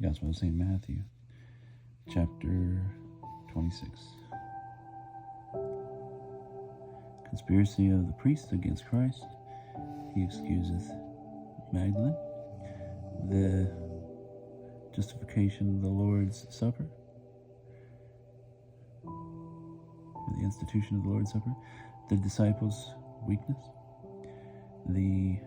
Gospel of St. Matthew, chapter 26. Conspiracy of the priests against Christ. He excuseth Magdalene. The justification of the Lord's Supper. The institution of the Lord's Supper. The disciples' weakness. The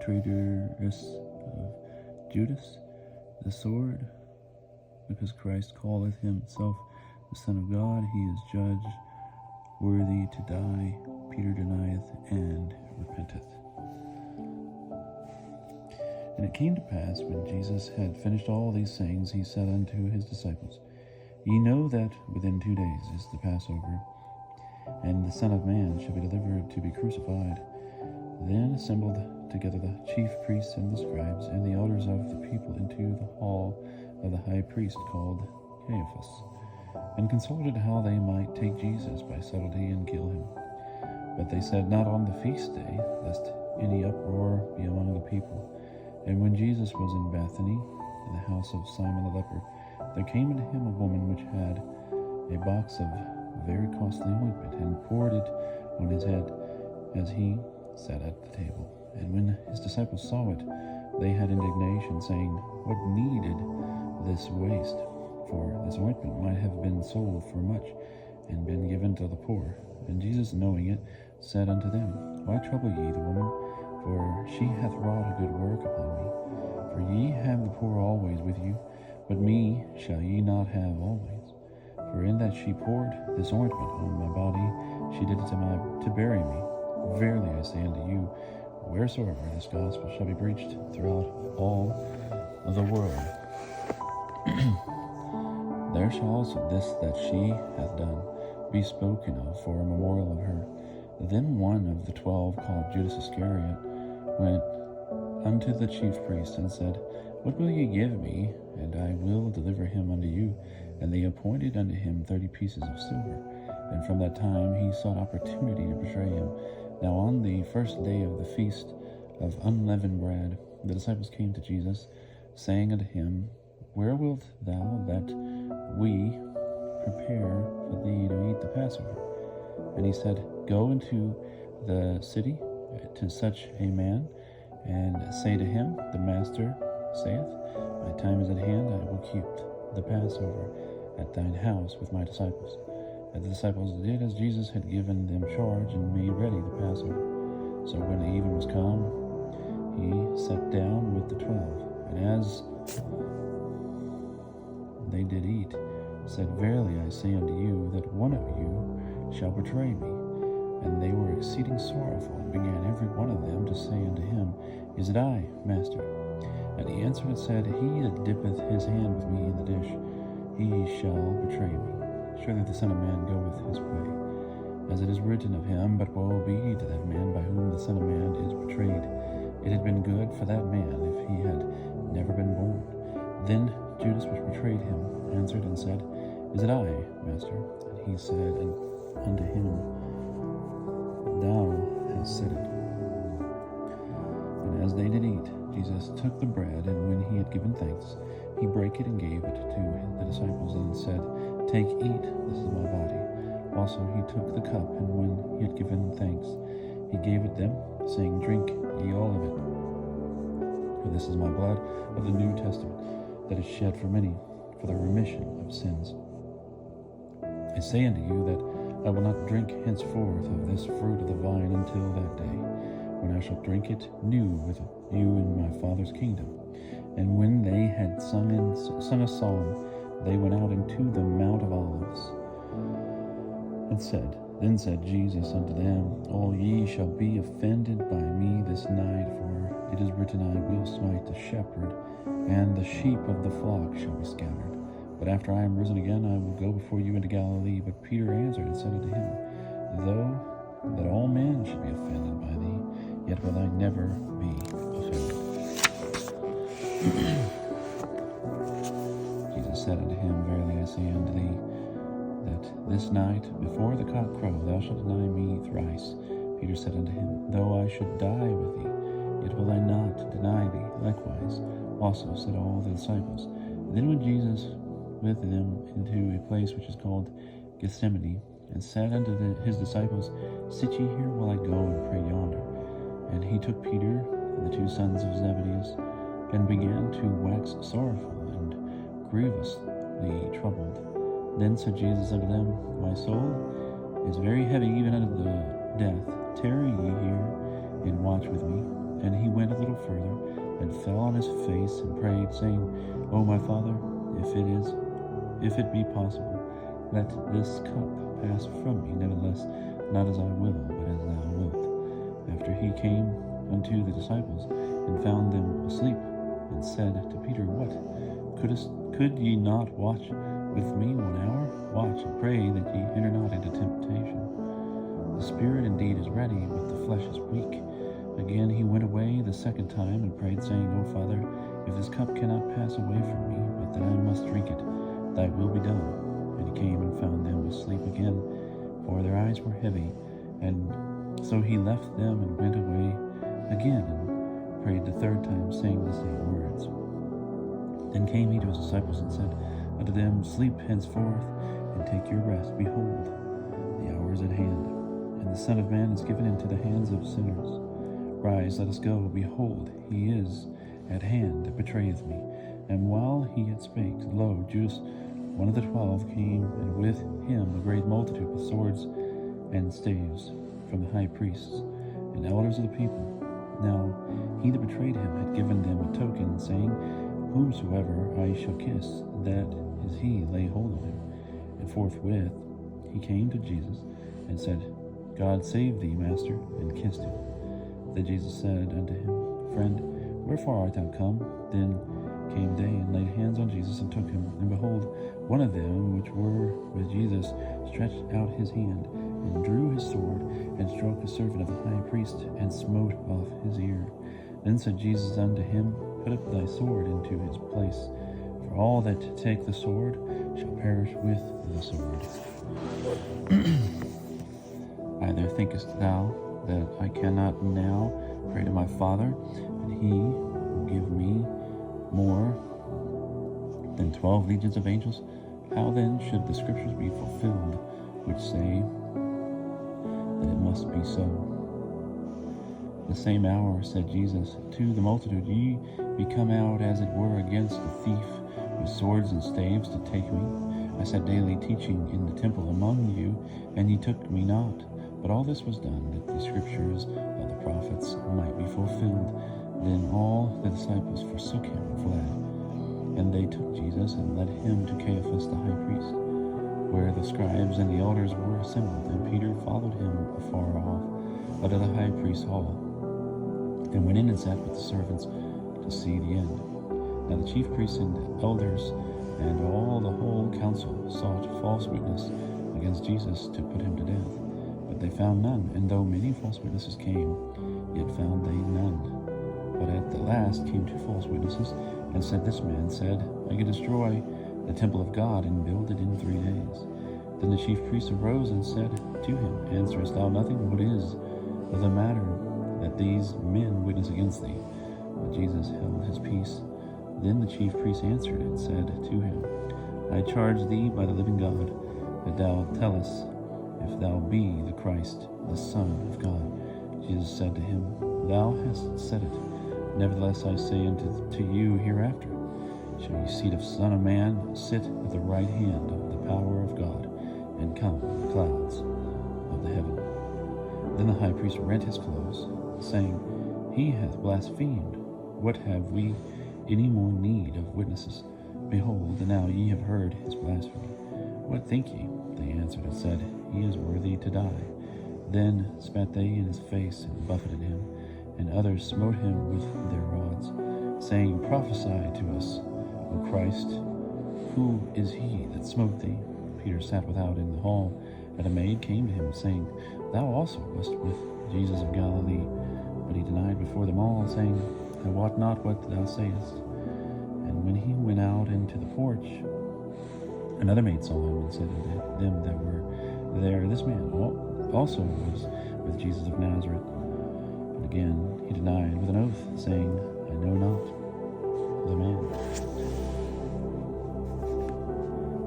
traitorous of Judas, the sword, because Christ calleth himself the Son of God, he is judged worthy to die. Peter denieth and repenteth. And it came to pass, when Jesus had finished all these sayings, he said unto his disciples, Ye know that within 2 days is the Passover, and the Son of Man shall be delivered to be crucified. Then assembled together the chief priests and the scribes and the elders of the people into the hall of the high priest called Caiaphas, and consulted how they might take Jesus by subtlety and kill him. But they said, Not on the feast day, lest any uproar be among the people. And when Jesus was in Bethany, in the house of Simon the leper, there came unto him a woman which had a box of very costly ointment, and poured it on his head as he sat at the table. And when his disciples saw it, they had indignation, saying, What needed this waste? For this ointment might have been sold for much, and been given to the poor. And Jesus, knowing it, said unto them, Why trouble ye the woman? For she hath wrought a good work upon me. For ye have the poor always with you, but me shall ye not have always. For in that she poured this ointment on my body, she did it to bury me. Verily I say unto you, wheresoever this gospel shall be preached throughout all of the world, there shall also this that she hath done be spoken of for a memorial of her. Then one of the 12, called Judas Iscariot, went unto the chief priest and said, What will ye give me, and I will deliver him unto you? And they appointed unto him 30 pieces of silver. And from that time he sought opportunity to betray him. Now on the first day of the feast of unleavened bread, the disciples came to Jesus, saying unto him, Where wilt thou that we prepare for thee to eat the Passover? And he said, Go into the city to such a man, and say to him, The Master saith, My time is at hand, I will keep the Passover at thine house with my disciples. And the disciples did as Jesus had given them charge, and made ready the Passover. So when the even was come, he sat down with the 12. And as they did eat, said, Verily I say unto you, that one of you shall betray me. And they were exceeding sorrowful, and began every one of them to say unto him, Is it I, Master? And he answered and said, He that dippeth his hand with me in the dish, he shall betray me. Surely the Son of Man goeth his way, as it is written of him, but woe be to that man by whom the Son of Man is betrayed. It had been good for that man if he had never been born. Then Judas, which betrayed him, answered and said, Is it I, Master? And he said unto him, Thou hast said it. And as they did eat, Jesus took the bread, and when he had given thanks, he brake it and gave it to the disciples, and said, Take, eat, this is my body. Also he took the cup, and when he had given thanks, he gave it them, saying, Drink ye all of it. For this is my blood of the New Testament, that is shed for many, for the remission of sins. I say unto you that I will not drink henceforth of this fruit of the vine until that day, when I shall drink it new with you in my Father's kingdom. And when they had sung a psalm, they went out into the Mount of Olives. Then said Jesus unto them, All ye shall be offended by me this night, for it is written, I will smite the shepherd, and the sheep of the flock shall be scattered. But after I am risen again, I will go before you into Galilee. But Peter answered and said unto him, Though that all men should be offended by thee, yet will I never be offended. Jesus said unto him, Verily I say unto thee, that this night before the cock crow thou shalt deny me thrice. Peter said unto him, Though I should die with thee, yet will I not place. Also said all the disciples. Then went Jesus with them into a place which is called Gethsemane, and said unto his disciples, Sit ye here while I go and pray yonder. And he took Peter and the two sons of Zebedee, and began to wax sorrowful and grievously troubled. Then said Jesus unto them, My soul is very heavy, even unto the death. Tarry ye here, and watch with me. And he went a little further, and fell on his face, and prayed, saying, O my Father, if it be possible, let this cup pass from me. Nevertheless, not as I will, but as thou wilt. After he came unto the disciples, and found them asleep, and said to Peter, What? Could ye not watch with me 1 hour? Watch and pray that ye enter not into temptation. The spirit indeed is ready, but the flesh is weak. Again he went away the second time, and prayed, saying, O Father, if this cup cannot pass away from me, but that I must drink it, thy will be done. And he came and found them asleep again, for their eyes were heavy. And so he left them and went away again, and prayed the third time, saying the same words. Then came he to his disciples, and said unto them, Sleep henceforth, and take your rest. Behold, the hour is at hand, and the Son of Man is given into the hands of sinners. Rise, let us go. Behold, he is at hand that betrayeth me. And while he yet spake, lo, Judas, one of the 12, came, and with him a great multitude with swords and staves from the high priests and elders of the people. Now he that betrayed him had given them a token, saying, Whomsoever I shall kiss, that is he, lay hold of him. And forthwith he came to Jesus, and said, God save thee, Master, and kissed him. Then Jesus said unto him, Friend, wherefore art thou come? Then came they, and laid hands on Jesus, and took him. And behold, one of them which were with Jesus stretched out his hand, and drew his sword, and struck a servant of the high priest, and smote off his ear. Then said Jesus unto him, Put up thy sword into his place, for all that take the sword shall perish with the sword. Either thinkest thou that I cannot now pray to my Father, and he will give me more than 12 legions of angels? How then should the scriptures be fulfilled, which say that it must be so? The same hour said Jesus to the multitude, Ye be come out as it were against the thief, with swords and staves to take me. I sat daily teaching in the temple among you, and ye took me not. But all this was done, that the scriptures of the prophets might be fulfilled. Then all the disciples forsook him and fled. And they took Jesus, and led him to Caiaphas the high priest, where the scribes and the elders were assembled. And Peter followed him afar off, unto the high priest's hall, and went in and sat with the servants to see the end. Now the chief priests and elders and all the whole council sought false witness against Jesus to put him to death. But they found none, and though many false witnesses came, yet found they none. But at the last came 2 false witnesses, and said, This man said, I can destroy the temple of God, and build it in 3 days. Then the chief priest arose and said to him, Answerest thou nothing? What is the matter that these men witness against thee? But Jesus held his peace. Then the chief priest answered and said to him, I charge thee by the living God, that thou tell us if thou be the Christ, the Son of God. Jesus said to him, Thou hast said it. Nevertheless I say unto you, hereafter shall ye see the Son of Man sit at the right hand of the power of God, and come in the clouds of the heaven. Then the high priest rent his clothes, saying, He hath blasphemed. What have we any more need of witnesses? Behold, now ye have heard his blasphemy. What think ye? They answered and said, He is worthy to die. Then spat they in his face, and buffeted him, and others smote him with their rods, saying, Prophesy to us, O Christ, who is he that smote thee? Peter sat without in the hall, and a maid came to him, saying, Thou also wast with Jesus of Galilee. But he denied before them all, saying, I wot not what thou sayest. And when he went out into the porch, another maid saw him, and said to them that were there, This man also was with Jesus of Nazareth. And again he denied with an oath, saying, I know not. the man.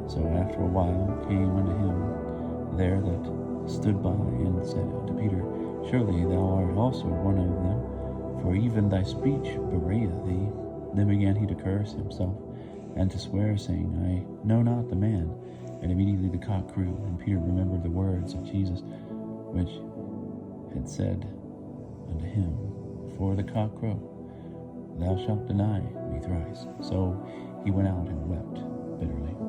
So after a while came unto him there that stood by, and said unto Peter, Surely thou art also one of them, for even thy speech bewrayeth thee. Then began he to curse himself, and to swear, saying, I know not the man. And immediately the cock crew, and Peter remembered the words of Jesus, which had said unto him, Before the cock crow, thou shalt deny me thrice. So he went out and wept bitterly.